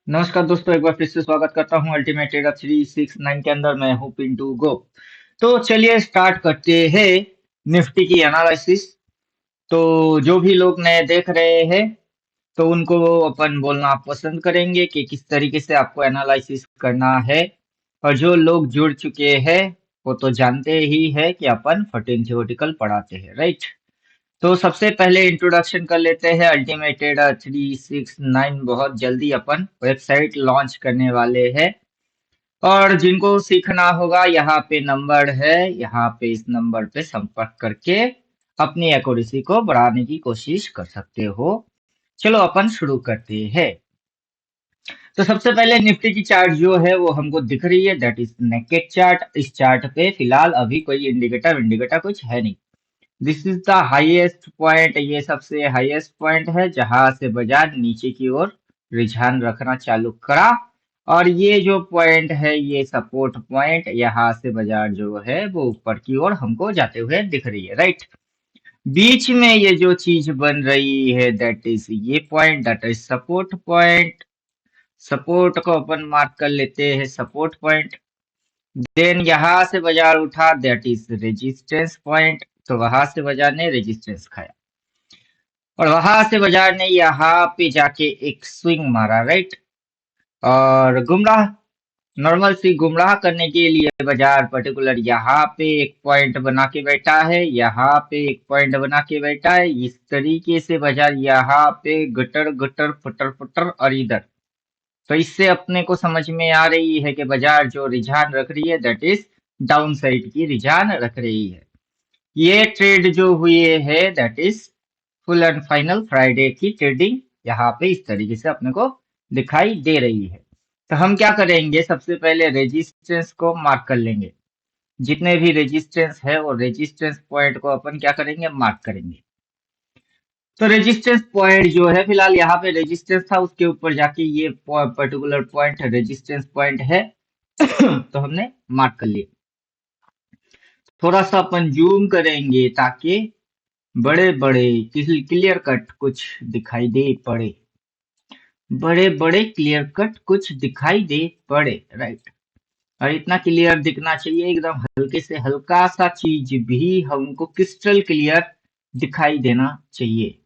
नमस्कार दोस्तों, एक बार फिर से स्वागत करता हूं अल्टीमेट ट्रेडर 369 के अंदर। मैं हूं पिंटू गो। तो चलिए स्टार्ट करते हैं निफ्टी की एनालिसिस। तो जो भी लोग नए देख रहे हैं तो उनको अपन बोलना पसंद करेंगे कि किस तरीके से आपको एनालिसिस करना है। और जो लोग जुड़ चुके हैं वो तो जानते ही है कि अपन 14 थ्योरेटिकल पढ़ाते हैं, राइट। तो सबसे पहले इंट्रोडक्शन कर लेते हैं अल्टीमेट ट्रेडर 369। बहुत जल्दी अपन वेबसाइट लॉन्च करने वाले हैं। और जिनको सीखना होगा, यहाँ पे नंबर है, यहाँ पे इस नंबर पे संपर्क करके अपनी एक्यूरेसी को बढ़ाने की कोशिश कर सकते हो। चलो अपन शुरू करते हैं। तो सबसे पहले निफ्टी की चार्ट जो है वो हमको दिख रही है, दैट इज नेकेड चार्ट। इस चार्ट पे फिलहाल अभी कोई इंडिकेटर इंडिकेटर कुछ है नहीं। This is the highest point, ये सबसे हाईएस्ट पॉइंट है जहां से बाजार नीचे की ओर रुझान रखना चालू करा। और ये जो पॉइंट है ये सपोर्ट पॉइंट, यहाँ से बाजार जो है वो ऊपर की ओर हमको जाते हुए दिख रही है, राइट। बीच में ये जो चीज बन रही है दैट इज ये point, that is support point. Support को अपन मार्क कर लेते हैं सपोर्ट पॉइंट। देन यहाँ से बाजार उठा, दैट इज रेजिस्टेंस पॉइंट। तो वहां से बाजार ने रेजिस्टेंस खाया और वहां से बाजार ने यहाँ पे जाके एक स्विंग मारा, राइट। और गुमराह, नॉर्मल सी गुमराह करने के लिए बाजार पर्टिकुलर यहाँ पे एक पॉइंट बना के बैठा है, यहाँ पे एक पॉइंट बना के बैठा है। इस तरीके से बाजार यहाँ पे गटर गटर फटर फटर और इधर। तो इससे अपने को समझ में आ रही है कि बाजार जो रुझान रख रही है दैट इज डाउन साइड की रुझान रख रही है। ये ट्रेड जो हुए है that is full and final Friday की ट्रेडिंग यहाँ पे इस तरीके से अपने को दिखाई दे रही है। तो हम क्या करेंगे, सबसे पहले रेजिस्टेंस को मार्क कर लेंगे। जितने भी रेजिस्टेंस है वो रेजिस्टेंस पॉइंट को अपन क्या करेंगे, मार्क करेंगे। तो रेजिस्टेंस पॉइंट जो है, फिलहाल यहाँ पे रेजिस्टेंस था, उसके ऊपर जाके ये पर्टिकुलर पॉइंट रेजिस्टेंस पॉइंट है। तो हमने मार्क कर लिया। थोड़ा सा अपन जूम करेंगे ताकि बड़े बड़े क्लियर कट कुछ दिखाई दे पड़े। बड़े बड़े क्लियर कट कुछ दिखाई दे पड़े, राइट। और इतना क्लियर दिखना चाहिए, एकदम हल्के से हल्का सा चीज भी हमको क्रिस्टल क्लियर दिखाई देना चाहिए।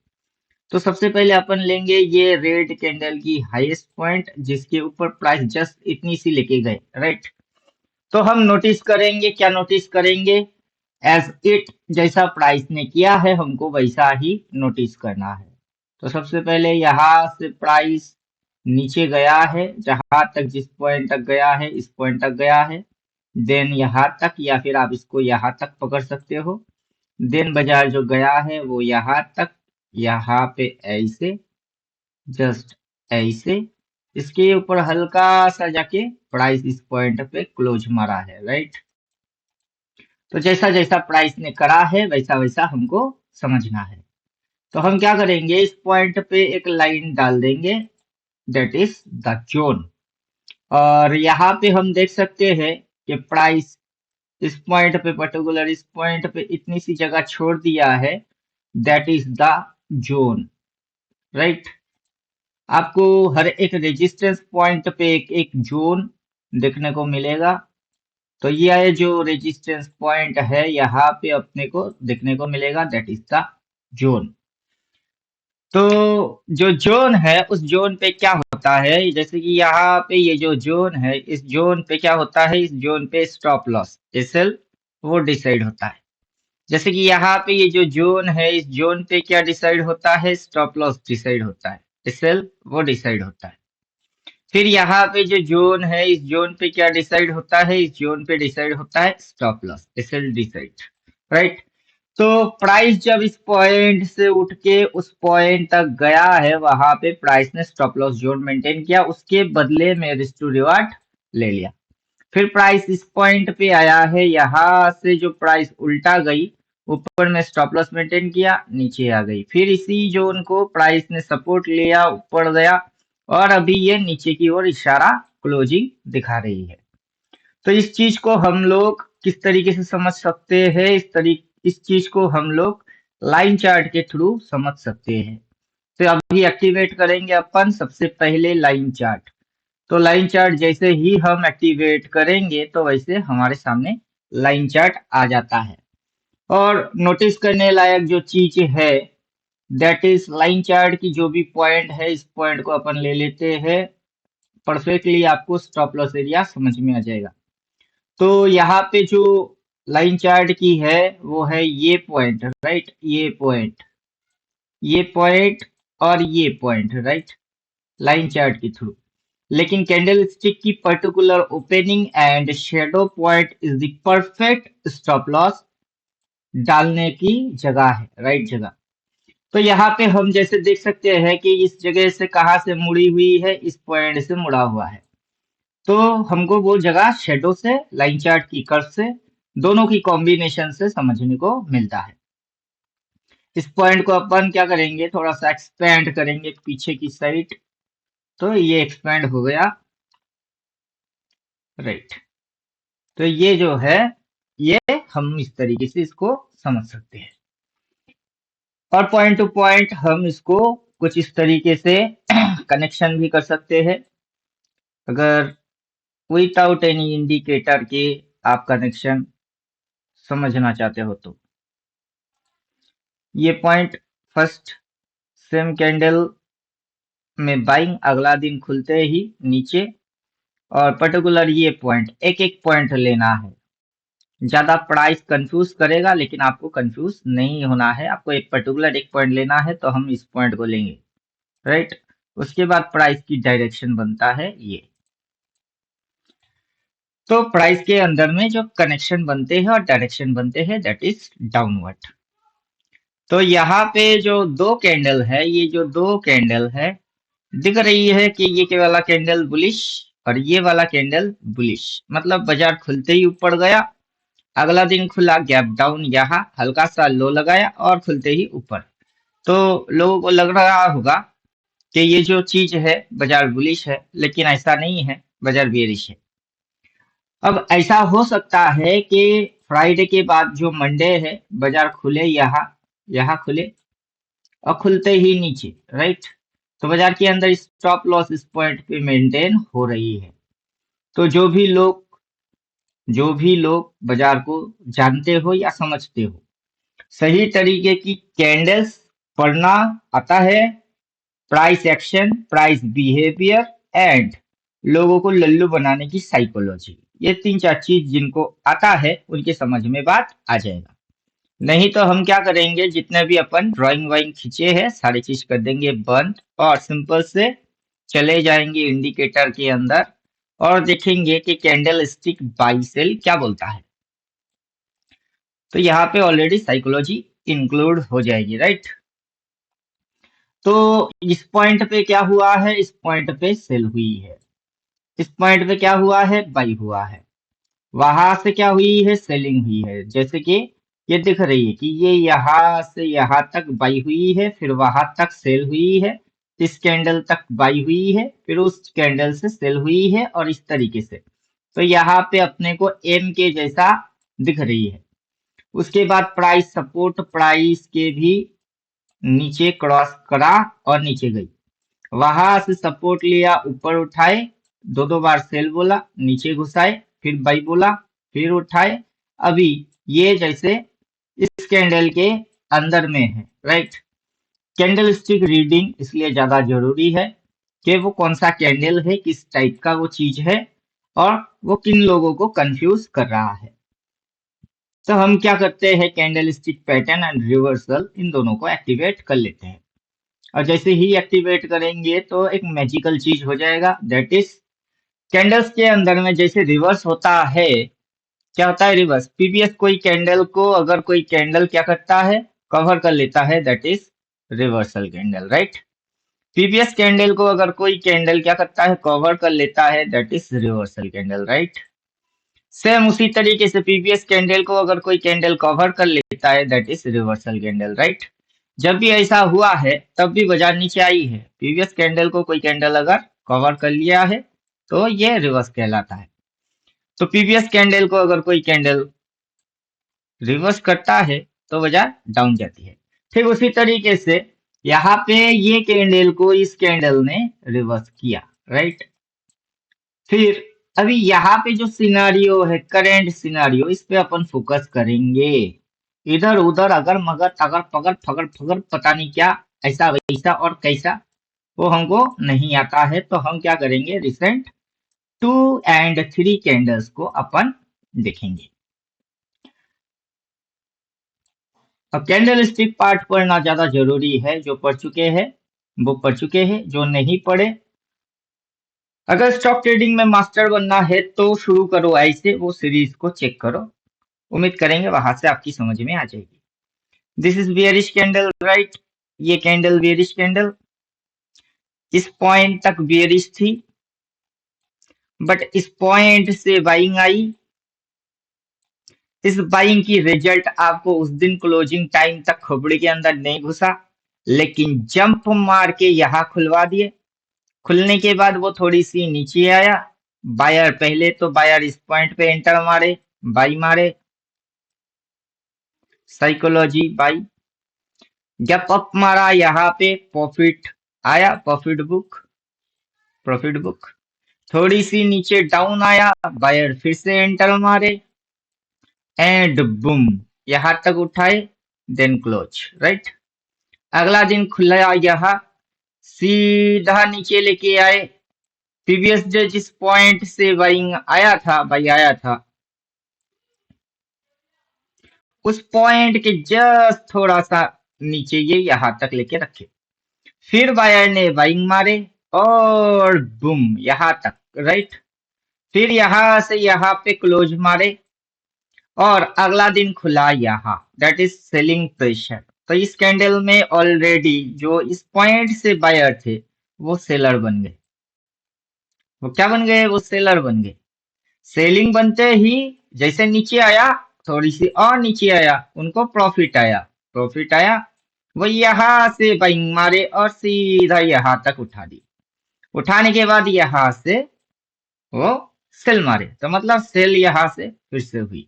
तो सबसे पहले अपन लेंगे ये रेड कैंडल की हाईएस्ट पॉइंट जिसके ऊपर प्राइस जस्ट इतनी सी लेके गए, राइट। तो हम नोटिस करेंगे, क्या नोटिस करेंगे, एज इट जैसा प्राइस ने किया है हमको वैसा ही नोटिस करना है। तो सबसे पहले यहाँ से प्राइस नीचे गया है, जहां तक जिस पॉइंट तक गया है इस पॉइंट तक गया है। देन यहाँ तक, या फिर आप इसको यहाँ तक पकड़ सकते हो। देन बाजार जो गया है वो यहाँ तक, यहाँ पे ऐसे, जस्ट ऐसे। इसके ऊपर हल्का सा जाके प्राइस इस पॉइंट पे क्लोज मारा है, राइट। तो जैसा जैसा प्राइस ने करा है वैसा वैसा हमको समझना है। तो हम क्या करेंगे, इस पॉइंट पे एक लाइन डाल देंगे, दैट इज द जोन। और यहाँ पे हम देख सकते हैं कि प्राइस इस पॉइंट पे पर्टिकुलर इस पॉइंट पे इतनी सी जगह छोड़ दिया है, that is the zone, right. आपको हर एक रेजिस्टेंस पॉइंट पे एक एक जोन देखने को मिलेगा। तो ये जो रेजिस्टेंस पॉइंट है यहाँ पे अपने को देखने को मिलेगा, दैट इज द जोन। तो जो जोन है उस जोन पे क्या होता है, जैसे कि यहाँ पे ये जो जोन है इस जोन पे क्या होता है, इस जोन पे स्टॉप लॉस एसएल वो डिसाइड होता है। जैसे कि यहाँ पे ये जो जोन है इस जोन पे क्या डिसाइड होता है, स्टॉप लॉस डिसाइड होता है, एसएल वो डिसाइड होता है। फिर यहाँ पे जो जोन है इस जोन पे क्या डिसाइड होता है, इस जोन पे डिसाइड होता है stop loss SL decide, right. तो प्राइस जब इस पॉइंट से उठ के उस पॉइंट तक गया है वहां पे प्राइस ने स्टॉप लॉस जोन मेंटेन किया, उसके बदले में रिस्क टू रिवार्ड ले लिया। फिर प्राइस इस पॉइंट पे आया है, यहाँ से जो प्राइस उल्टा गई, ऊपर में स्टॉप लॉस मेंटेन किया, नीचे आ गई। फिर इसी जोन को प्राइस ने सपोर्ट लिया, ऊपर गया और अभी ये नीचे की ओर इशारा क्लोजिंग दिखा रही है। तो इस चीज को हम लोग किस तरीके से समझ सकते हैं, इस चीज को हम लोग लाइन चार्ट के थ्रू समझ सकते हैं। तो अभी एक्टिवेट करेंगे अपन सबसे पहले लाइन चार्ट। तो लाइन चार्ट जैसे ही हम एक्टिवेट करेंगे तो वैसे हमारे सामने लाइन चार्ट आ जाता है। और नोटिस करने लायक जो चीज है दैट इज लाइन चार्ट की जो भी पॉइंट है, इस पॉइंट को अपन ले लेते हैं परफेक्टली, आपको स्टॉप लॉस एरिया समझ में आ जाएगा। तो यहाँ पे जो लाइन चार्ट की है वो है ये पॉइंट, राइट, ये पॉइंट और ये पॉइंट, राइट, लाइन चार्ट के थ्रू। लेकिन कैंडल स्टिक की particular opening and shadow point is the perfect stop loss डालने की जगह है, राइट जगह। तो यहाँ पे हम जैसे देख सकते हैं कि इस जगह से कहाँ से मुड़ी हुई है, इस पॉइंट से मुड़ा हुआ है। तो हमको वो जगह शेडो से, लाइन चार्ट की कर्व से, दोनों की कॉम्बिनेशन से समझने को मिलता है। इस पॉइंट को अपन क्या करेंगे, थोड़ा सा एक्सपेंड करेंगे पीछे की साइड। तो ये एक्सपेंड हो गया, राइट। तो ये जो है, ये हम इस तरीके से इसको समझ सकते हैं। और पॉइंट टू पॉइंट हम इसको कुछ इस तरीके से कनेक्शन भी कर सकते हैं। अगर विदाउट एनी इंडिकेटर के आप कनेक्शन समझना चाहते हो तो ये पॉइंट फर्स्ट सेम कैंडल में बाइंग, अगला दिन खुलते ही नीचे। और पर्टिकुलर ये पॉइंट, एक एक पॉइंट लेना है। ज्यादा प्राइस कंफ्यूज करेगा, लेकिन आपको कंफ्यूज नहीं होना है। आपको एक पर्टिकुलर एक पॉइंट लेना है, तो हम इस पॉइंट को लेंगे, राइट। उसके बाद प्राइस की डायरेक्शन बनता है ये। तो प्राइस के अंदर में जो कनेक्शन बनते हैं और डायरेक्शन बनते हैं दैट इज डाउनवर्ड। तो यहाँ पे जो दो कैंडल है, ये जो दो कैंडल है दिख रही है कि ये वाला कैंडल बुलिश और ये वाला कैंडल बुलिश, मतलब बाजार खुलते ही ऊपर गया, अगला दिन खुला गैप डाउन, यहाँ हल्का सा लो लगाया और खुलते ही ऊपर। तो लोगों को लग रहा होगा कि ये जो चीज है बाजार बुलिश है, लेकिन ऐसा नहीं है, बाजार बेरिश है। अब ऐसा हो सकता है कि फ्राइडे के बाद जो मंडे है बाजार खुले यहाँ, यहाँ खुले और खुलते ही नीचे, राइट। तो बाजार के अंदर स्टॉप लॉस इस पॉइंट पे मेंटेन हो रही है। तो जो भी लोग बाजार को जानते हो या समझते हो, सही तरीके की कैंडल्स पढ़ना आता है, price action, price behaviour and लोगों को लल्लू बनाने की साइकोलॉजी, ये तीन चार चीज जिनको आता है उनके समझ में बात आ जाएगा। नहीं तो हम क्या करेंगे, जितने भी अपन ड्राइंग वाइंग खींचे हैं सारी चीज कर देंगे बंद और सिंपल से चले जाएंगे इंडिकेटर के अंदर और देखेंगे कि कैंडल स्टिक बाई सेल क्या बोलता है। तो यहाँ पे ऑलरेडी साइकोलॉजी इंक्लूड हो जाएगी, राइट। तो इस पॉइंट पे क्या हुआ है, इस पॉइंट पे सेल हुई है, इस पॉइंट पे क्या हुआ है, बाई हुआ है। वहां से क्या हुई है, सेलिंग हुई है। जैसे कि ये दिख रही है कि ये यहाँ से यहाँ तक बाई हुई है, फिर वहां तक सेल हुई है, इस कैंडल तक बाई हुई है, फिर उस कैंडल से सेल हुई है और इस तरीके से। तो यहाँ पे अपने को एम के जैसा दिख रही है। उसके बाद प्राइस सपोर्ट, प्राइस के भी नीचे क्रॉस करा और नीचे गई, वहां से सपोर्ट लिया, ऊपर उठाए, दो दो बार सेल बोला, नीचे घुसाए, फिर बाई बोला, फिर उठाए। अभी ये जैसे इस कैंडल के अंदर में है, राइट। कैंडल स्टिक रीडिंग इसलिए ज्यादा जरूरी है कि वो कौन सा कैंडल है, किस टाइप का वो चीज है और वो किन लोगों को कंफ्यूज कर रहा है। तो हम क्या करते हैं, candlestick pattern and reversal इन दोनों को एक्टिवेट कर लेते हैं। और जैसे ही एक्टिवेट करेंगे तो एक मैजिकल चीज हो जाएगा, दैट इज कैंडल्स के अंदर में जैसे रिवर्स होता है। क्या होता है रिवर्स, पीबीएस कोई कैंडल को अगर कोई कैंडल क्या करता है, कवर कर लेता है, that is reversal candle, right. PBS candle को अगर कोई कैंडल क्या करता है, कवर कर लेता है, that is reversal candle, right. Same उसी तरीके से पीबीएस कैंडल को अगर कोई कैंडल कवर कर लेता है, that is reversal candle, right. जब भी ऐसा हुआ है तब भी बाजार नीचे आई है। प्रीवियस कैंडल को कोई कैंडल अगर कवर कर लिया है तो ये रिवर्स कहलाता है। तो प्रीवियस कैंडल को अगर कोई कैंडल रिवर्स करता है तो बाजार डाउन जाती है। ठीक उसी तरीके से यहाँ पे ये कैंडल को इस कैंडल ने रिवर्स किया, राइट। फिर अभी यहाँ पे जो सिनारियो है, करंट सिनारियो, इस पे अपन फोकस करेंगे। इधर उधर अगर मगर अगर पगर फगर फगर पता नहीं क्या, ऐसा वैसा और कैसा, वो हमको नहीं आता है। तो हम क्या करेंगे, रिसेंट 2 and 3 कैंडल्स को अपन देखेंगे। अब कैंडल स्टिक पार्ट पढ़ना ज्यादा जरूरी है। जो पढ़ चुके हैं वो पढ़ चुके हैं, जो नहीं पढ़े, अगर स्टॉक ट्रेडिंग में मास्टर बनना है तो शुरू करो ऐसे, वो सीरीज को चेक करो। उम्मीद करेंगे वहां से आपकी समझ में आ जाएगी। This is bearish candle, right. ये कैंडल बियरिश कैंडल, इस पॉइंट तक बियरिश थी, बट इस पॉइंट से बाइंग आई। इस बाइंग की रिजल्ट आपको उस दिन क्लोजिंग टाइम तक खोपड़ी के अंदर नहीं घुसा, लेकिन जंप मार के यहाँ खुलवा दिए। खुलने के बाद वो थोड़ी सी नीचे आया। बायर पहले तो बायर इस पॉइंट पे एंटर मारे, बाई मारे, साइकोलॉजी बाई। जब अप मारा यहाँ पे प्रॉफिट आया, प्रॉफिट बुक। थोड़ी सी नीचे डाउन आया, बायर फिर से एंटर मारे एंड बूम, यहाँ तक उठाए, देन क्लोज, राइट। अगला दिन खुला यहाँ, सीधा नीचे लेके आए। प्रीवियस डे जिस पॉइंट से बाइंग आया था, बाई आया था, उस पॉइंट के जस्ट थोड़ा सा नीचे ये यहाँ तक लेके रखे। फिर बायर ने बाइंग मारे और बूम, यहाँ तक, राइट। फिर यहाँ से यहाँ पे क्लोज मारे और अगला दिन खुला यहाँ, दैट इज सेलिंग प्रेशर। तो इस कैंडल में ऑलरेडी जो इस पॉइंट से बायर थे वो सेलर बन गए। वो क्या बन गए, वो सेलर बन गए। सेलिंग बनते ही जैसे नीचे आया, थोड़ी सी और नीचे आया, उनको प्रॉफिट आया, प्रॉफिट आया, वो यहाँ से बाइंग मारे और सीधा यहाँ तक उठा दी। उठाने के बाद यहाँ से वो सेल मारे, तो मतलब सेल यहाँ से फिर से हुई।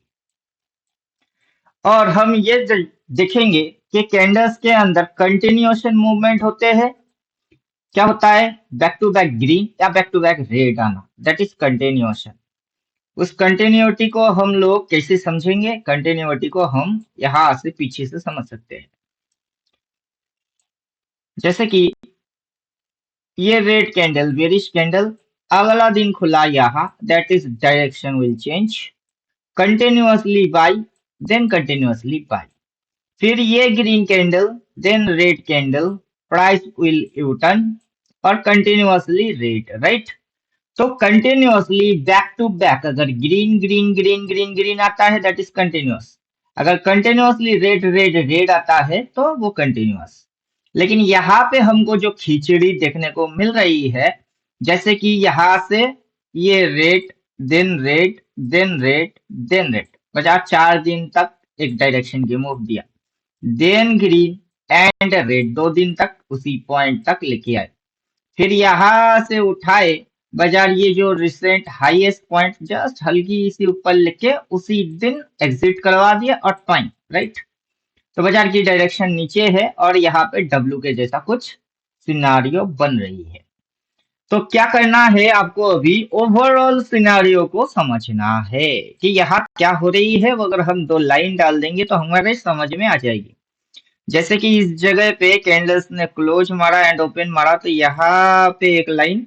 और हम ये देखेंगे कि कैंडल्स के अंदर कंटिन्यूएशन मूवमेंट होते हैं। क्या होता है, बैक टू बैक ग्रीन या बैक टू बैक रेड आना, दैट इज कंटिन्यूएशन। उस कंटिन्यूटी को हम लोग कैसे समझेंगे, कंटिन्यूटी को हम यहाँ से पीछे से समझ सकते हैं। जैसे कि ये रेड कैंडल, बेरिश कैंडल, अगला दिन खुला यहाँ, that is direction will change, continuously buy, then continuously buy. फिर ये green candle, then red candle, price will U turn और कंटिन्यूअसली रेड, राइट। तो कंटिन्यूअसली बैक टू बैक अगर green green green green green आता है, that is continuous. अगर continuously red red red आता है तो वो कंटिन्यूअस। लेकिन यहाँ पे हमको जो खिचड़ी देखने को मिल रही है, जैसे कि यहाँ से ये red, then red, then red, then red, बाजार 4 दिन तक एक डायरेक्शन की मूव दिया, देन ग्रीन एंड रेड 2 दिन तक उसी पॉइंट तक लेके आए। फिर यहाँ से उठाए, बाजार ये जो रिसेंट हाईएस्ट पॉइंट जस्ट हल्की सी ऊपर लेके उसी दिन एग्जिट करवा दिया और टाइम, राइट। तो बाजार की डायरेक्शन नीचे है और यहाँ पे डब्ल्यू के जैसा कुछ सिनारियो बन रही है। तो क्या करना है आपको, अभी ओवरऑल सिनारियो को समझना है कि यहाँ क्या हो रही है। वो अगर हम 2 लाइन डाल देंगे तो हमारे समझ में आ जाएगी। जैसे कि इस जगह पे कैंडल्स ने क्लोज मारा एंड ओपन मारा, तो यहाँ पे एक लाइन,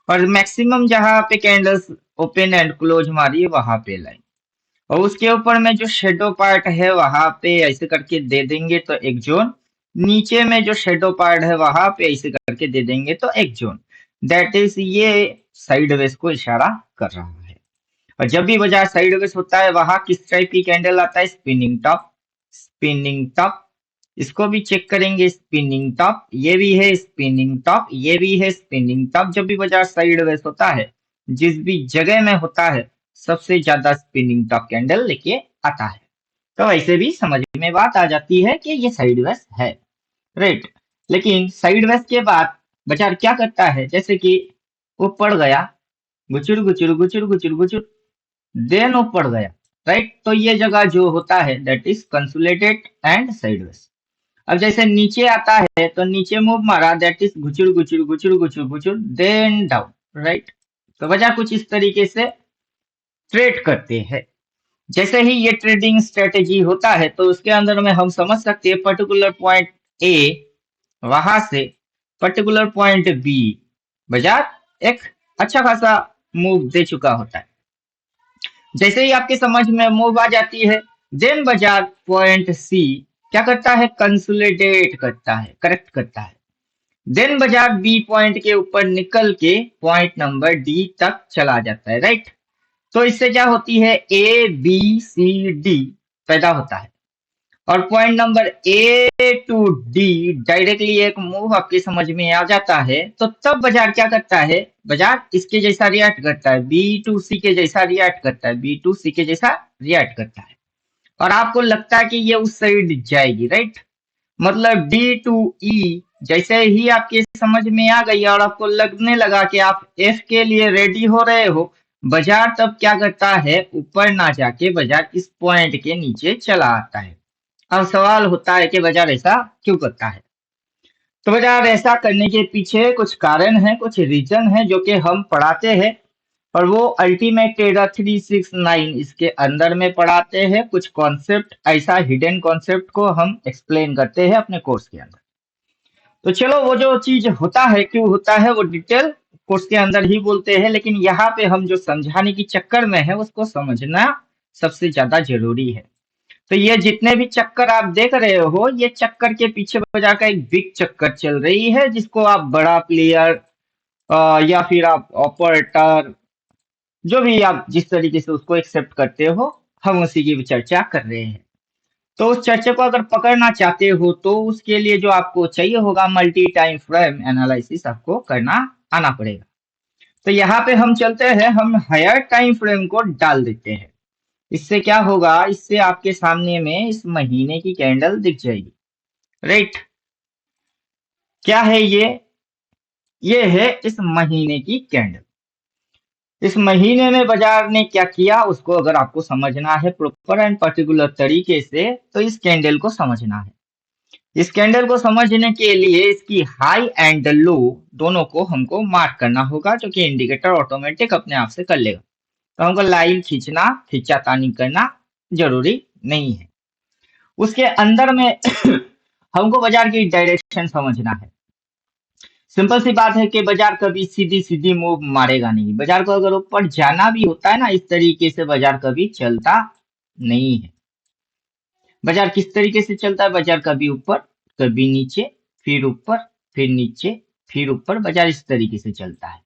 और मैक्सिमम जहाँ पे कैंडल्स ओपन एंड क्लोज मारी है वहां पे लाइन, और उसके ऊपर में जो शेडो पार्ट है वहां पे ऐसे करके दे देंगे तो एक जोन, नीचे में जो शेडो पार्ट है वहां पे ऐसे करके दे देंगे तो एक जोन, दैट इज ये साइडवेज को इशारा कर रहा है। और जब भी बाजार साइडवेज होता है वहां किस टाइप की कैंडल आता है, स्पिनिंग टॉप, स्पिनिंग टॉप। इसको भी चेक करेंगे, स्पिनिंग टॉप, ये भी है स्पिनिंग टॉप, ये भी है स्पिनिंग टॉप। जब भी बाजार साइडवेज होता है, जिस भी जगह में होता है, सबसे ज्यादा स्पिनिंग टॉप कैंडल लेके आता है। तो ऐसे भी समझ में बात आ जाती है कि ये साइडवेज है, राइट। लेकिन साइडवेज के बाद बाजार क्या करता है, जैसे कि ऊपर गया, गुचुर गुचुर गुचुर गुचुर गुचुर, देन ऊपर गया, राइट। तो ये जगह जो होता है that is consolidated and sideways. अब जैसे नीचे आता है तो नीचे मूव मारा, दैट इज घुचुर घुचुर घुचुर घुचुर घुचुर, देन डाउन, राइट। तो बाजार कुछ इस तरीके से ट्रेड करते हैं। जैसे ही ये ट्रेडिंग स्ट्रेटेजी होता है तो उसके अंदर में हम समझ सकते हैं पर्टिकुलर पॉइंट ए, वहां से पर्टिकुलर पॉइंट बी बाजार एक अच्छा खासा मूव दे चुका होता है। जैसे ही आपके समझ में मूव आ जाती है, देन बाजार पॉइंट सी क्या करता है, कंसोलिडेट करता है, करेक्ट करता है। देन बाजार बी पॉइंट के ऊपर निकल के पॉइंट नंबर डी तक चला जाता है, राइट। तो इससे क्या होती है, ए बी सी डी पैदा होता है और point number A to D directly एक मूव आपकी समझ में आ जाता है। तो तब बाजार क्या करता है, बाजार इसके जैसा रिएक्ट करता है, बी टू सी के जैसा रिएक्ट करता है, बी टू सी के जैसा रिएक्ट करता है और आपको लगता है कि ये उस साइड जाएगी, राइट। मतलब डी टू ई जैसे ही आपके समझ में आ गई और आपको लगने लगा कि आप एफ के लिए रेडी हो रहे हो, बाजार तब क्या करता है, ऊपर ना जाके बाजार इस पॉइंट के नीचे चला आता है। अब सवाल होता है कि बाजार ऐसा क्यों करता है। तो बाजार ऐसा करने के पीछे कुछ कारण है, कुछ रीजन है जो कि हम पढ़ाते हैं और वो अल्टीमेट ट्रेडर 369 इसके अंदर में पढ़ाते हैं। कुछ कॉन्सेप्ट, ऐसा हिडन कॉन्सेप्ट को हम एक्सप्लेन करते हैं अपने कोर्स के अंदर। तो चलो वो जो चीज होता है, क्यों होता है, वो डिटेल कोर्स के अंदर ही बोलते हैं, लेकिन यहाँ पे हम जो समझाने की चक्कर में है उसको समझना सबसे ज्यादा जरूरी है। तो ये जितने भी चक्कर आप देख रहे हो, ये चक्कर के पीछे बाजार का एक बिग चक्कर चल रही है जिसको आप बड़ा प्लेयर या फिर आप ऑपरेटर, जो भी आप जिस तरीके से उसको एक्सेप्ट करते हो, हम उसी की चर्चा कर रहे हैं। तो उस चर्चा को अगर पकड़ना चाहते हो तो उसके लिए जो आपको चाहिए होगा, मल्टी टाइम फ्रेम एनालिसिस आपको करना आना पड़ेगा। तो यहाँ पे हम चलते हैं, हम हायर टाइम फ्रेम को डाल देते हैं। इससे क्या होगा, इससे आपके सामने में इस महीने की कैंडल दिख जाएगी, राइट। क्या है ये है इस महीने की कैंडल। इस महीने में बाजार ने क्या किया उसको अगर आपको समझना है प्रॉपर एंड पर्टिकुलर तरीके से, तो इस कैंडल को समझना है। इस कैंडल को समझने के लिए इसकी हाई एंड लो दोनों को हमको मार्क करना होगा, जो कि इंडिकेटर ऑटोमेटिक अपने आप से कर लेगा। तो हमको लाइन खींचना, खींचातानी करना जरूरी नहीं है। उसके अंदर में हमको बाजार की डायरेक्शन समझना है। सिंपल सी बात है कि बाजार कभी सीधी सीधी मूव मारेगा नहीं। बाजार को अगर ऊपर जाना भी होता है ना, इस तरीके से बाजार कभी चलता नहीं है। बाजार किस तरीके से चलता है, बाजार कभी ऊपर, कभी नीचे, फिर ऊपर, फिर नीचे, फिर ऊपर, बाजार इस तरीके से चलता है।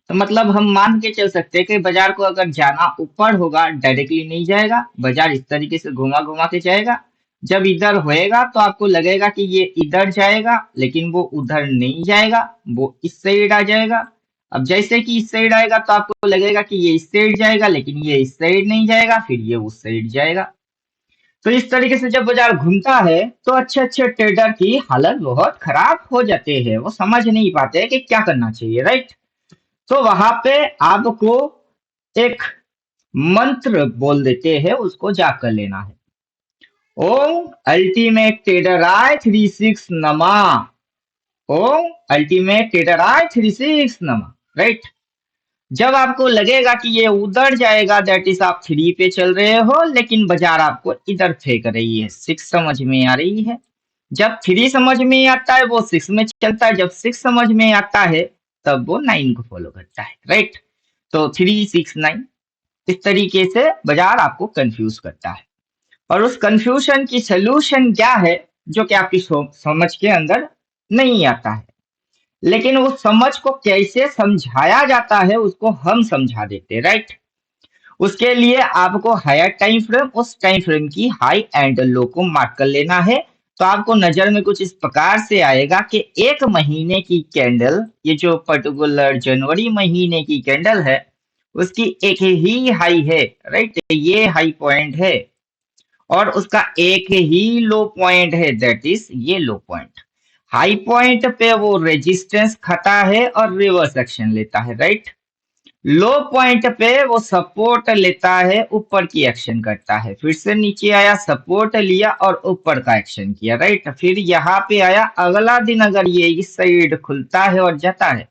तो मतलब हम मान के चल सकते हैं कि बाजार को अगर जाना ऊपर होगा, डायरेक्टली नहीं जाएगा, बाजार इस तरीके से घुमा घुमा के जाएगा। जब इधर होएगा तो आपको लगेगा कि ये इधर जाएगा, लेकिन वो उधर नहीं जाएगा, वो इस साइड आ जाएगा। अब जैसे कि इस साइड आएगा तो आपको लगेगा कि ये इस साइड जाएगा, लेकिन ये इस साइड नहीं जाएगा, फिर ये उस साइड जाएगा। तो इस तरीके से जब बाजार घूमता है तो अच्छे अच्छे ट्रेडर की हालत बहुत खराब हो जाते हैं, वो समझ नहीं पाते कि क्या करना चाहिए, राइट। तो वहां पे आपको एक मंत्र बोल देते हैं, उसको जाप कर लेना है। ओम अल्टीमेट ट्रेडर आई 36 नमा, ओम अल्टीमेट ट्रेडर आई 36 नमा, राइट। जब आपको लगेगा कि ये उधर जाएगा, दैट इज आप 3 पे चल रहे हो, लेकिन बाजार आपको इधर फेंक रही है। 6 समझ में आ रही है। जब 3 समझ में आता है वो 6 में चलता है, जब 6 समझ में आता है तब वो 9 को फॉलो करता है, राइट। तो 3 6 9 इस तरीके से बाजार आपको कंफ्यूज करता है और उस कंफ्यूजन की सोल्यूशन क्या है, जो कि आपकी समझ के अंदर नहीं आता है। लेकिन उस समझ को कैसे समझाया जाता है उसको हम समझा देते हैं, राइट। उसके लिए आपको हायर टाइम फ्रेम, उस टाइम फ्रेम की हाई एंड लो को मार्क कर लेना है। तो आपको नजर में कुछ इस प्रकार से आएगा कि एक महीने की कैंडल, ये जो पर्टिकुलर जनवरी महीने की कैंडल है, उसकी एक ही हाई है, राइट। ये हाई पॉइंट है और उसका एक ही लो पॉइंट है, दैट इज ये लो पॉइंट। हाई पॉइंट पे वो रेजिस्टेंस खाता है और रिवर्स एक्शन लेता है, राइट। लो पॉइंट पे वो सपोर्ट लेता है, ऊपर की एक्शन करता है, फिर से नीचे आया, सपोर्ट लिया और ऊपर का एक्शन किया, राइट। फिर यहाँ पे आया, अगला दिन अगर ये इस साइड खुलता है और जाता है,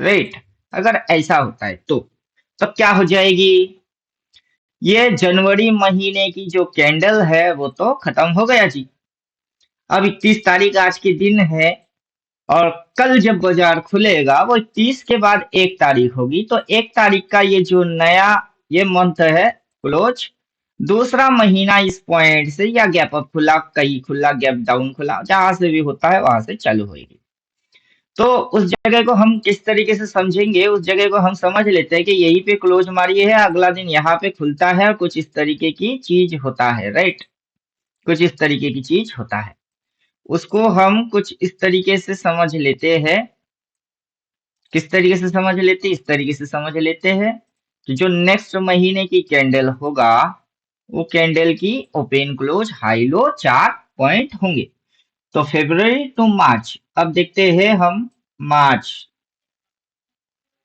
राइट, अगर ऐसा होता है तो क्या हो जाएगी? ये जनवरी महीने की जो कैंडल है वो तो खत्म हो गया जी। अब 31 तारीख आज के दिन है, और कल जब बाजार खुलेगा वो 30 के बाद 1 तारीख होगी, तो 1 तारीख का ये जो नया ये मंथ है क्लोज, दूसरा महीना इस पॉइंट से या गैप अप खुला, कहीं खुला, गैप डाउन खुला, जहां से भी होता है वहां से चालू होगी। तो उस जगह को हम किस तरीके से समझेंगे? उस जगह को हम समझ लेते हैं कि यहीं पे क्लोज मारी है, अगला दिन यहाँ पे खुलता है और कुछ इस तरीके की चीज होता है, राइट? कुछ इस तरीके की चीज होता है, उसको हम कुछ इस तरीके से समझ लेते हैं। किस तरीके से समझ लेते हैं? इस तरीके से समझ लेते हैं कि जो नेक्स्ट महीने की कैंडल होगा वो कैंडल की open close high low 4 point होंगे। तो फरवरी टू मार्च, अब देखते हैं हम मार्च,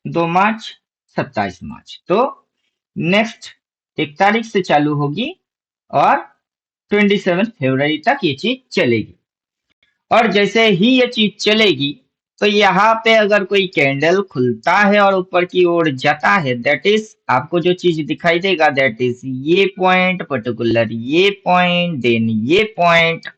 2 मार्च, 27 मार्च, तो नेक्स्ट 1 तारीख से चालू होगी और 27 फरवरी तक ये चीज चलेगी। और जैसे ही ये चीज चलेगी तो यहाँ पे अगर कोई कैंडल खुलता है और ऊपर की ओर जाता है, दैट इज आपको जो चीज दिखाई देगा दैट इज ये पॉइंट, पर्टिकुलर ये पॉइंट, देन ये पॉइंट।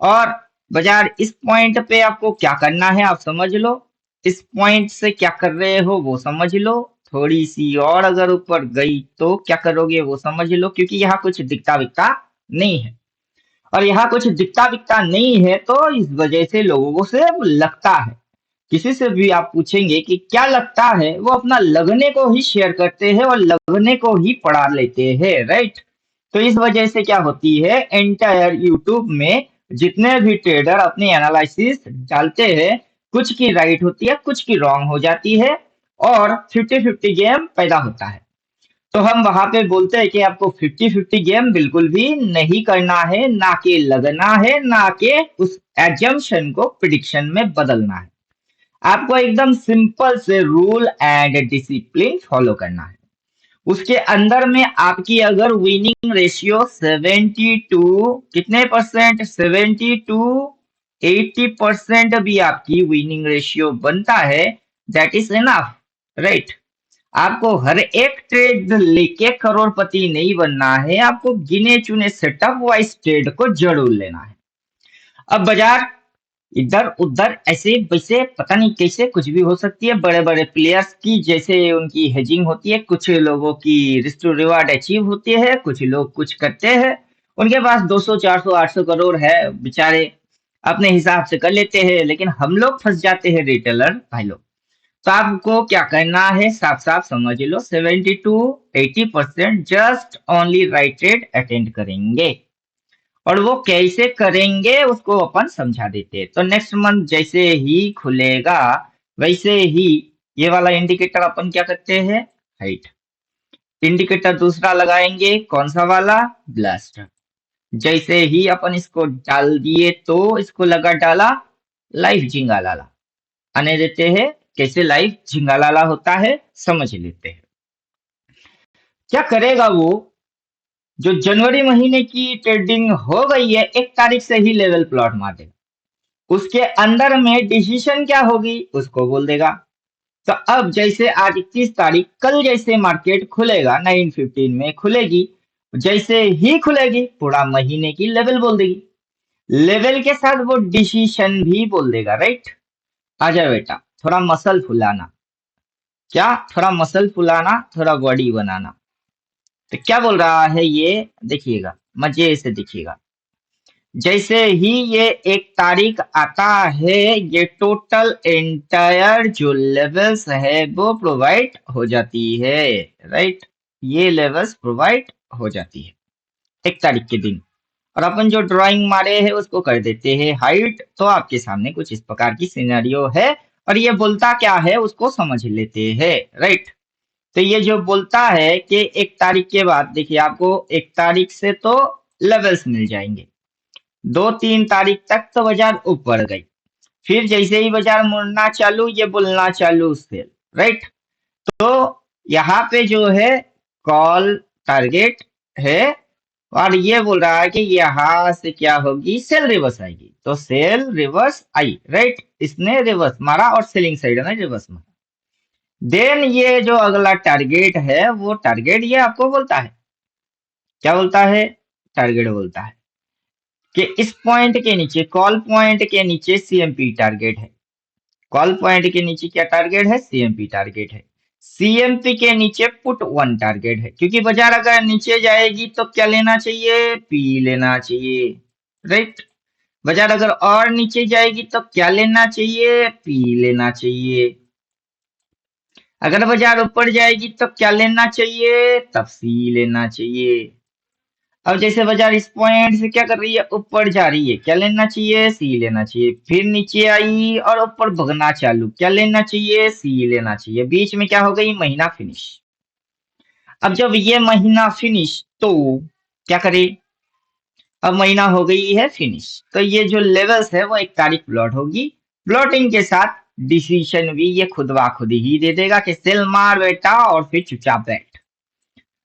और बाजार इस पॉइंट पे आपको क्या करना है आप समझ लो, इस पॉइंट से क्या कर रहे हो वो समझ लो, थोड़ी सी और अगर ऊपर गई तो क्या करोगे वो समझ लो, क्योंकि यहाँ कुछ दिखता विकता नहीं है। और यहाँ कुछ दिखता विकता नहीं है तो इस वजह से लोगों से लगता है, किसी से भी आप पूछेंगे कि क्या लगता है, वो अपना लगने को ही शेयर करते हैं और लगने को ही पढ़ा लेते हैं, राइट? तो इस वजह से क्या होती है, एंटायर यूट्यूब में जितने भी ट्रेडर अपनी एनालिसिस डालते हैं, कुछ की राइट होती है, कुछ की रॉन्ग हो जाती है, और 50-50 गेम पैदा होता है। तो हम वहां पे बोलते हैं कि आपको 50-50 गेम बिल्कुल भी नहीं करना है, ना कि लगना है, ना कि उस एजम्पशन को प्रिडिक्शन में बदलना है। आपको एकदम सिंपल से रूल एंड डिसिप्लिन फॉलो करना है। उसके अंदर में आपकी अगर विनिंग रेशियो 72 कितने परसेंट, 72 80% भी आपकी विनिंग रेशियो बनता है, दैट इज इनफ, राइट? आपको हर एक ट्रेड लेके करोड़पति नहीं बनना है, आपको गिने चुने सेटअप वाइज ट्रेड को जरूर लेना है। अब बाजार इधर उधर ऐसे वैसे पता नहीं कैसे कुछ भी हो सकती है, बड़े बड़े प्लेयर्स की जैसे उनकी हेजिंग होती है, कुछ लोगों की रिस्क टू रिवार्ड अचीव होती है, कुछ लोग कुछ करते हैं, उनके पास 200 400 800 करोड़ है, बेचारे अपने हिसाब से कर लेते हैं, लेकिन हम लोग फंस जाते हैं रिटेलर भाई लोग। तो आपको क्या करना है साफ साफ समझ लो, 70 to 80% just only right trade attend करेंगे, और वो कैसे करेंगे उसको अपन समझा देते हैं। तो नेक्स्ट मंथ जैसे ही खुलेगा वैसे ही ये वाला इंडिकेटर अपन क्या करते हैं, हाइट इंडिकेटर दूसरा लगाएंगे, कौन सा वाला, ब्लास्ट। जैसे ही अपन इसको डाल दिए तो इसको लगा डाला लाइव झिंगालाला, आने देते हैं। कैसे लाइव झिंगालाला होता है समझ लेते हैं। क्या करेगा वो, जो जनवरी महीने की ट्रेडिंग हो गई है 1 तारीख से ही लेवल प्लॉट मार देगा, उसके अंदर में डिसीजन क्या होगी उसको बोल देगा। तो अब जैसे आज 31 तारीख, कल जैसे मार्केट खुलेगा 9:15 में खुलेगी, जैसे ही खुलेगी पूरा महीने की लेवल बोल देगी, लेवल के साथ वो डिसीजन भी बोल देगा, राइट? आजा बेटा, थोड़ा मसल फुलाना, क्या थोड़ा मसल फुलाना, थोड़ा बॉडी बनाना। तो क्या बोल रहा है ये, देखिएगा मजे से देखिएगा। जैसे ही ये 1 तारीख आता है ये टोटल एंटायर जो लेवल्स है वो प्रोवाइड हो जाती है, राइट? ये लेवल्स प्रोवाइड हो जाती है 1 तारीख के दिन, और अपन जो ड्राइंग मारे हैं उसको कर देते हैं हाइट। तो आपके सामने कुछ इस प्रकार की सिनेरियो है, और ये बोलता क्या है उसको समझ लेते हैं, राइट? तो ये जो बोलता है कि 1 तारीख के बाद देखिए आपको 1 तारीख से तो लेवल्स मिल जाएंगे, 2-3 तारीख तक तो बाजार ऊपर गई, फिर जैसे ही बाजार मुड़ना चालू ये बोलना चालू सेल, राइट? तो यहाँ पे जो है कॉल टारगेट है, और ये बोल रहा है कि यहाँ से क्या होगी, सेल रिवर्स आएगी, तो सेल रिवर्स आई, राइट? इसने रिवर्स मारा और सेलिंग साइड में रिवर्स मारा। देन ये जो अगला टारगेट है वो टारगेट ये आपको बोलता है, क्या बोलता है, टारगेट बोलता है कि इस पॉइंट के नीचे, कॉल पॉइंट के नीचे सीएमपी टारगेट है। कॉल पॉइंट के नीचे क्या टारगेट है, सीएमपी टारगेट है। सीएमपी के नीचे पुट वन टारगेट है, क्योंकि बाजार अगर नीचे जाएगी तो क्या लेना चाहिए, पी लेना चाहिए, राइट। बाजार अगर और नीचे जाएगी तो क्या लेना चाहिए, पी लेना चाहिए। अगर बाजार ऊपर जाएगी तो क्या लेना चाहिए, तब सी लेना चाहिए। अब जैसे बाजार इस पॉइंट से क्या कर रही है, ऊपर जा रही है, क्या लेना चाहिए, सी लेना चाहिए। फिर नीचे आई और ऊपर भगना चालू, क्या लेना चाहिए, सी लेना चाहिए। बीच में क्या हो गई, महीना फिनिश। अब जब ये महीना फिनिश तो क्या करे, अब महीना हो गई है फिनिश, तो ये जो लेवल्स है वो एक तारीख प्लॉट होगी। प्लॉटिंग के साथ डिसीजन भी ये खुद ब खुद ही दे देगा कि सेल मार बेटा और फिर चुपचाप बैठ,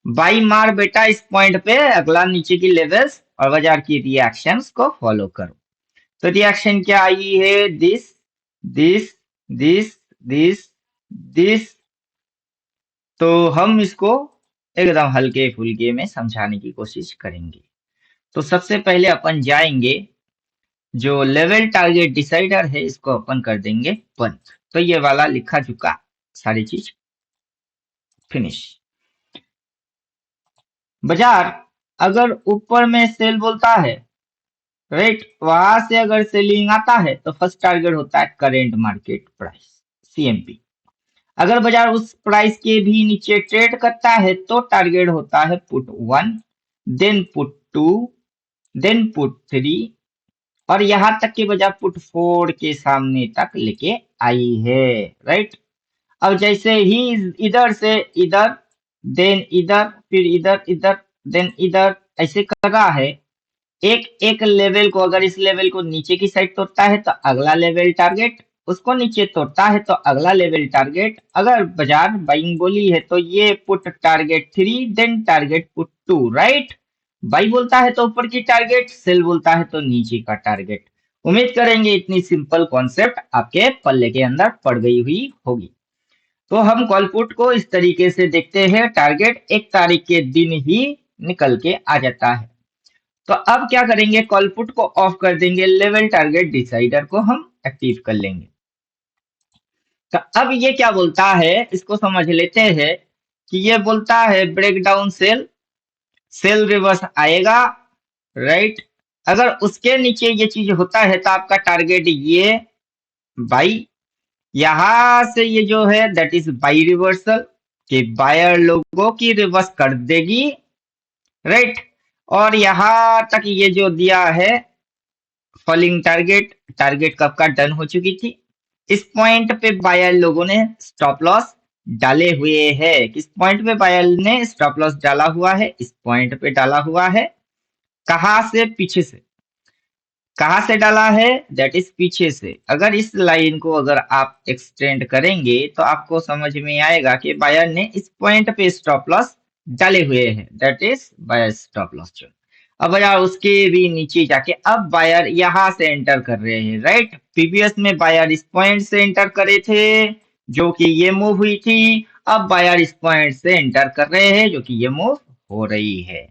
बाई मार बेटा इस पॉइंट पे, अगला नीचे की लेवल्स और बाजार की रिएक्शंस को फॉलो करो। तो रिएक्शन क्या आई है, this this this this this. तो हम इसको एकदम हल्के फुल्के में समझाने की कोशिश करेंगे। तो सबसे पहले अपन जाएंगे, जो लेवल टारगेट डिसाइडर है इसको अपन कर देंगे बंद। तो ये वाला लिखा चुका सारी चीज फिनिश। बाजार अगर ऊपर में सेल बोलता है, राइट, वहां से अगर सेलिंग आता है तो फर्स्ट टारगेट होता है करेंट मार्केट प्राइस, सीएमपी। अगर बाजार उस प्राइस के भी नीचे ट्रेड करता है तो टारगेट होता है put one, then put two, then put three, और यहां तक कि बाजार पुट फोर के सामने तक लेके आई है, राइट। अब जैसे ही इधर से इधर, देन इधर, फिर इधर इधर, देन इधर, ऐसे कर रहा है। एक एक लेवल को, अगर इस लेवल को नीचे की साइड तोड़ता है तो अगला लेवल टारगेट, उसको नीचे तोड़ता है तो अगला लेवल टारगेट। अगर बाजार बाइंग बोली है तो ये put target three, then target put two, right. Buy बोलता है तो ऊपर की टारगेट, सेल बोलता है तो नीचे का टारगेट। उम्मीद करेंगे इतनी सिंपल कॉन्सेप्ट आपके पल्ले के अंदर पड़ गई हुई होगी। तो हम कॉल पुट को इस तरीके से देखते हैं, टारगेट एक तारीख के दिन ही निकल के आ जाता है। तो अब क्या करेंगे, कॉल पुट को ऑफ कर देंगे, लेवल टारगेट डिसाइडर को हम एक्टिव कर लेंगे। तो अब ये क्या बोलता है इसको समझ लेते हैं, कि ये बोलता है break down sell, sell reverse आएगा, राइट। अगर उसके नीचे ये चीज होता है तो आपका टारगेट ये बाई, यहां से ये जो है दैट इज बाई रिवर्सल, कि बायर लोगों की रिवर्स कर देगी, राइट। और यहां तक ये जो दिया है फॉलिंग टारगेट, टारगेट कब का डन हो चुकी थी। इस पॉइंट पे बायर लोगों ने स्टॉप लॉस डाले हुए हैं। किस पॉइंट पे बायर ने स्टॉप लॉस डाला हुआ है, इस पॉइंट पे डाला हुआ है। कहां से, पीछे से। कहां से डाला है, दैट इज पीछे से। अगर इस लाइन को अगर आप एक्सटेंड करेंगे तो आपको समझ में आएगा कि बायर ने इस पॉइंट पे स्टॉप लॉस डाले हुए हैं, that is buyer stop loss zone. अब यार उसके भी नीचे जाके अब बायर यहां से एंटर कर रहे हैं, राइट। प्रीवियस में बायर इस पॉइंट से एंटर करे थे, जो कि ये मूव हुई थी। अब बायर इस पॉइंट से एंटर कर रहे हैं, जो कि ये मूव हो रही है।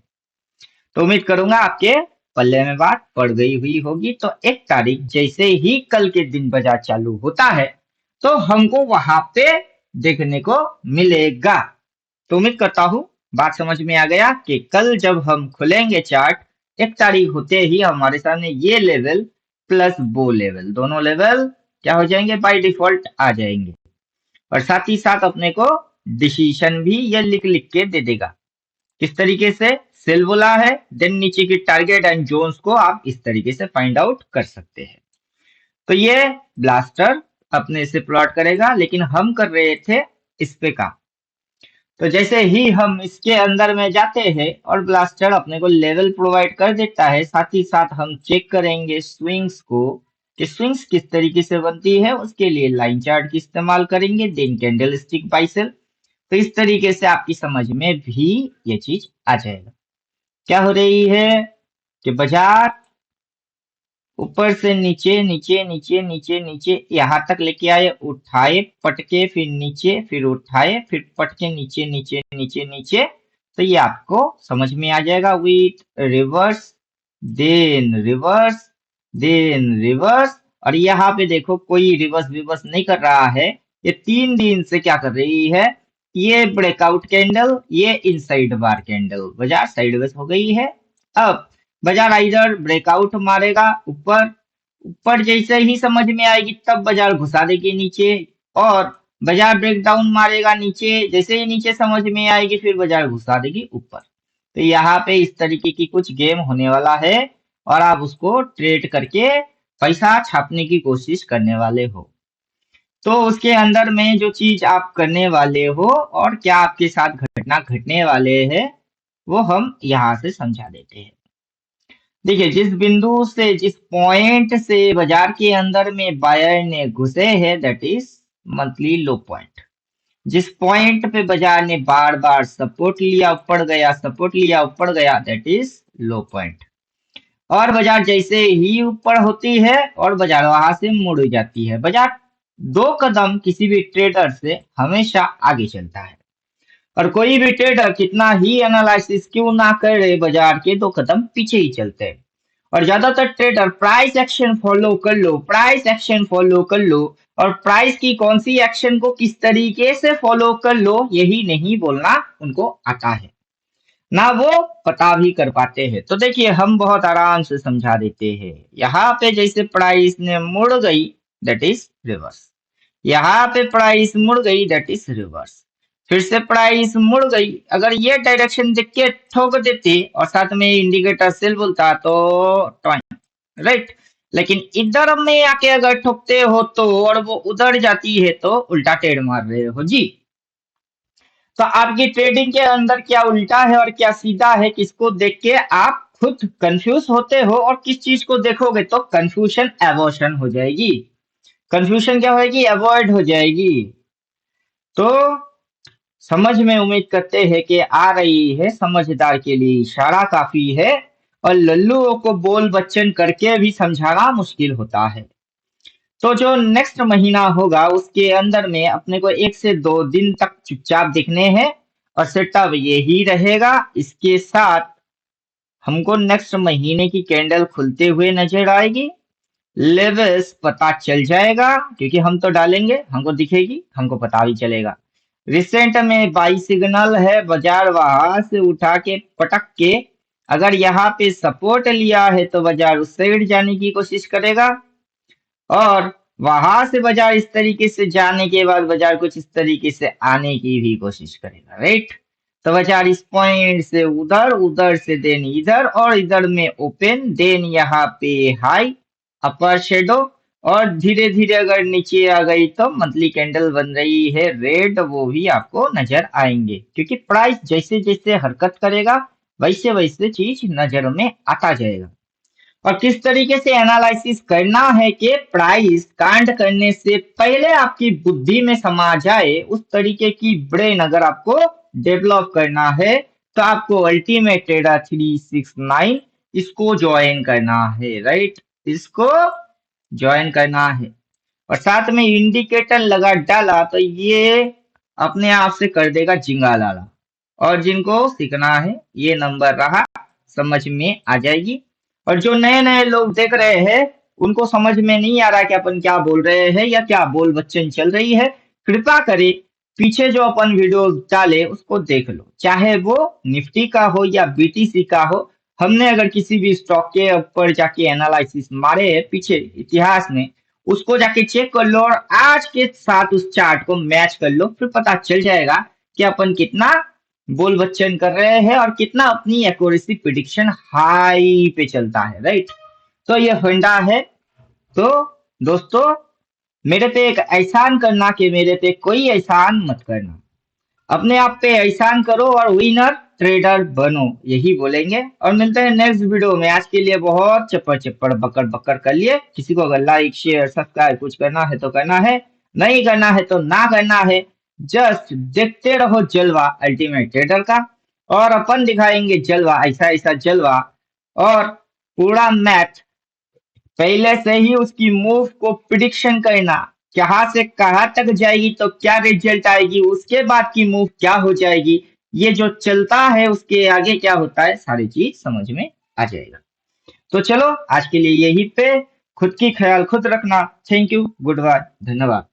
तो उम्मीद करूंगा आपके पल्ले में बात पड़ गई हुई होगी। तो एक तारीख जैसे ही कल के दिन बाजार चालू होता है तो हमको वहां पे देखने को मिलेगा। तो उम्मीद करता हूँ बात समझ में आ गया, कि कल जब हम खुलेंगे चार्ट एक तारीख होते ही हमारे सामने ये लेवल प्लस वो लेवल, दोनों लेवल क्या हो जाएंगे, बाय डिफॉल्ट आ जाएंगे। और साथ ही साथ अपने को डिसीजन भी ये लिख लिख के दे देगा। किस तरीके से, सेल बोला है, देन नीचे की टारगेट एंड जोन्स को आप इस तरीके से फाइंड आउट कर सकते हैं। तो ये ब्लास्टर अपने से प्लॉट करेगा, लेकिन हम कर रहे थे इस पे काम। तो जैसे ही हम इसके अंदर में जाते हैं और ब्लास्टर अपने को लेवल प्रोवाइड कर देता है, साथ ही साथ हम चेक करेंगे स्विंग्स को, कि स्विंग्स किस तरीके से बनती है। उसके लिए लाइन चार्ट की इस्तेमाल करेंगे, then candlestick buy sell. तो इस तरीके से आपकी समझ में भी ये चीज आ जाएगा। क्या हो रही है कि बाजार ऊपर से नीचे नीचे नीचे नीचे नीचे यहाँ तक लेके आए, उठाए पटके, फिर नीचे, फिर उठाए, फिर पटके, नीचे नीचे नीचे नीचे। तो ये आपको समझ में आ जाएगा। With reverse, then reverse, then reverse. और यहाँ पे देखो कोई रिवर्स रिवर्स नहीं कर रहा है, ये 3 दिन से क्या कर रही है, ये ब्रेकआउट कैंडल, ये इनसाइड बार कैंडल, बाजार साइडवेज हो गई है। अब बाजार इधर ब्रेकआउट मारेगा ऊपर, ऊपर जैसे ही समझ में आएगी तब बाजार घुसा देगी नीचे, और बाजार ब्रेकडाउन मारेगा नीचे, जैसे ही नीचे समझ में आएगी फिर बाजार घुसा देगी ऊपर। तो यहाँ पे इस तरीके की कुछ गेम होने वाला है, और आप उसको ट्रेड करके पैसा छापने की कोशिश करने वाले हो। तो उसके अंदर में जो चीज आप करने वाले हो और क्या आपके साथ घटना घटने वाले हैं, वो हम यहाँ से समझा देते हैं। देखिए, जिस बिंदु से, जिस पॉइंट से बाजार के अंदर में बायर ने घुसे हैं, that is monthly low point. जिस पॉइंट पे बाजार ने बार बार सपोर्ट लिया, ऊपर गया, सपोर्ट लिया, ऊपर गया, दैट इज लो पॉइंट। और बाजार जैसे ही ऊपर होती है और बाजार वहां से मुड़ जाती है। बाजार 2 कदम किसी भी ट्रेडर से हमेशा आगे चलता है, और कोई भी ट्रेडर कितना ही एनालिसिस क्यों ना करे, बाजार के 2 कदम पीछे ही चलते हैं। और ज्यादातर ट्रेडर प्राइस एक्शन फॉलो कर लो, प्राइस एक्शन फॉलो कर लो, और प्राइस की कौन सी एक्शन को किस तरीके से फॉलो कर लो, यही नहीं बोलना उनको आता है, ना वो पता भी कर पाते हैं। तो देखिए, हम बहुत आराम से समझा देते हैं। यहाँ पे जैसे प्राइस ने मुड़ गई, दैट इज रिवर्स। यहाँ पे प्राइस मुड़ गई, दैट इज रिवर्स। फिर से प्राइस मुड़ गई, अगर ये डायरेक्शन देख के ठोक देती और साथ में इंडिकेटर सेल बोलता तो राइट। लेकिन इधर में आके अगर ठोकते हो तो, और वो उधर जाती है तो उल्टा ट्रेड मार रहे हो जी। तो आपकी ट्रेडिंग के अंदर क्या उल्टा है और क्या सीधा है, किसको देख के आप खुद कंफ्यूज होते हो, और किस चीज को देखोगे तो कंफ्यूजन एवॉशन हो जाएगी। कंफ्यूजन क्या होगी, अवॉइड हो जाएगी। तो समझ में उम्मीद करते हैं कि आ रही है, समझदार के लिए इशारा काफी है, और लल्लुओं को बोल बच्चन करके भी समझाना मुश्किल होता है। तो जो नेक्स्ट महीना होगा उसके अंदर में अपने को 1 से 2 दिन तक चुपचाप दिखने हैं, और सेटअप यही रहेगा। इसके साथ हमको नेक्स्ट महीने की कैंडल खुलते हुए नजर आएगी, लेवल्स पता चल जाएगा, क्योंकि हम तो डालेंगे, हमको दिखेगी, हमको पता भी चलेगा। रिसेंट में बाई सिग्नल है, बाजार वहां से उठा के पटक के अगर यहाँ पे सपोर्ट लिया है तो बाजार उस साइड जाने की कोशिश करेगा, और वहां से बाजार इस तरीके से जाने के बाद बाजार कुछ इस तरीके से आने की भी कोशिश करेगा, राइट। तो बाजार इस पॉइंट से उधर, उधर से देन इधर, और इधर में ओपन, देन यहाँ पे हाई, अपर शेडो, और धीरे धीरे अगर नीचे आ गई तो मंथली कैंडल बन रही है रेड, वो भी आपको नजर आएंगे, क्योंकि प्राइस जैसे जैसे हरकत करेगा वैसे वैसे चीज नजर में आता जाएगा। और किस तरीके से एनालिसिस करना है कि प्राइस कांड करने से पहले आपकी बुद्धि में समा जाए, उस तरीके की ब्रेन अगर आपको डेवलप करना है, तो आपको अल्टीमेट ट्रेडर 369 इसको ज्वाइन करना है, राइट। इसको ज्वाइन करना है, और साथ में इंडिकेटर लगा डाला तो ये अपने आप से कर देगा जिंगा लाला। और जिनको सीखना है ये नंबर रहा, समझ में आ जाएगी। और जो नए नए लोग देख रहे हैं उनको समझ में नहीं आ रहा कि अपन क्या बोल रहे हैं या क्या बोल बच्चन चल रही है, कृपा करे पीछे जो अपन वीडियो डाले उसको देख लो, चाहे वो निफ्टी का हो या बीटीसी का हो। हमने अगर किसी भी स्टॉक के ऊपर जाके एनालिसिस मारे है पीछे इतिहास में, उसको जाके चेक कर लो, और आज के साथ उस चार्ट को मैच कर लो, फिर पता चल जाएगा कि अपन कितना बोल बच्चन कर रहे हैं और कितना अपनी एक्यूरेसी प्रिडिक्शन हाई पे चलता है, राइट। तो ये फंडा है। तो दोस्तों, मेरे पे एक एहसान करना कि मेरे पे कोई एहसान मत करना, अपने आप पे एहसान करो और विनर ट्रेडर बनो, यही बोलेंगे। और मिलते हैं नेक्स्ट वीडियो में। आज के लिए बहुत चप्पड़ चप्पड़ बकर बकर कर लिए। किसी को अगर लाइक शेयर सब्सक्राइब कुछ करना है तो करना है, नहीं करना है तो ना करना है। जस्ट देखते रहो जलवा अल्टीमेट ट्रेडर का, और अपन दिखाएंगे जलवा, ऐसा ऐसा जलवा, और पूरा मैथ पहले से ही उसकी मूव को प्रिडिक्शन करना, कहाँ से कहाँ तक जाएगी तो क्या रिजल्ट आएगी, उसके बाद की मूव क्या हो जाएगी, ये जो चलता है उसके आगे क्या होता है, सारी चीज समझ में आ जाएगा। तो चलो आज के लिए यही पे, खुद की ख्याल खुद रखना। थैंक यू, गुड बाय, धन्यवाद।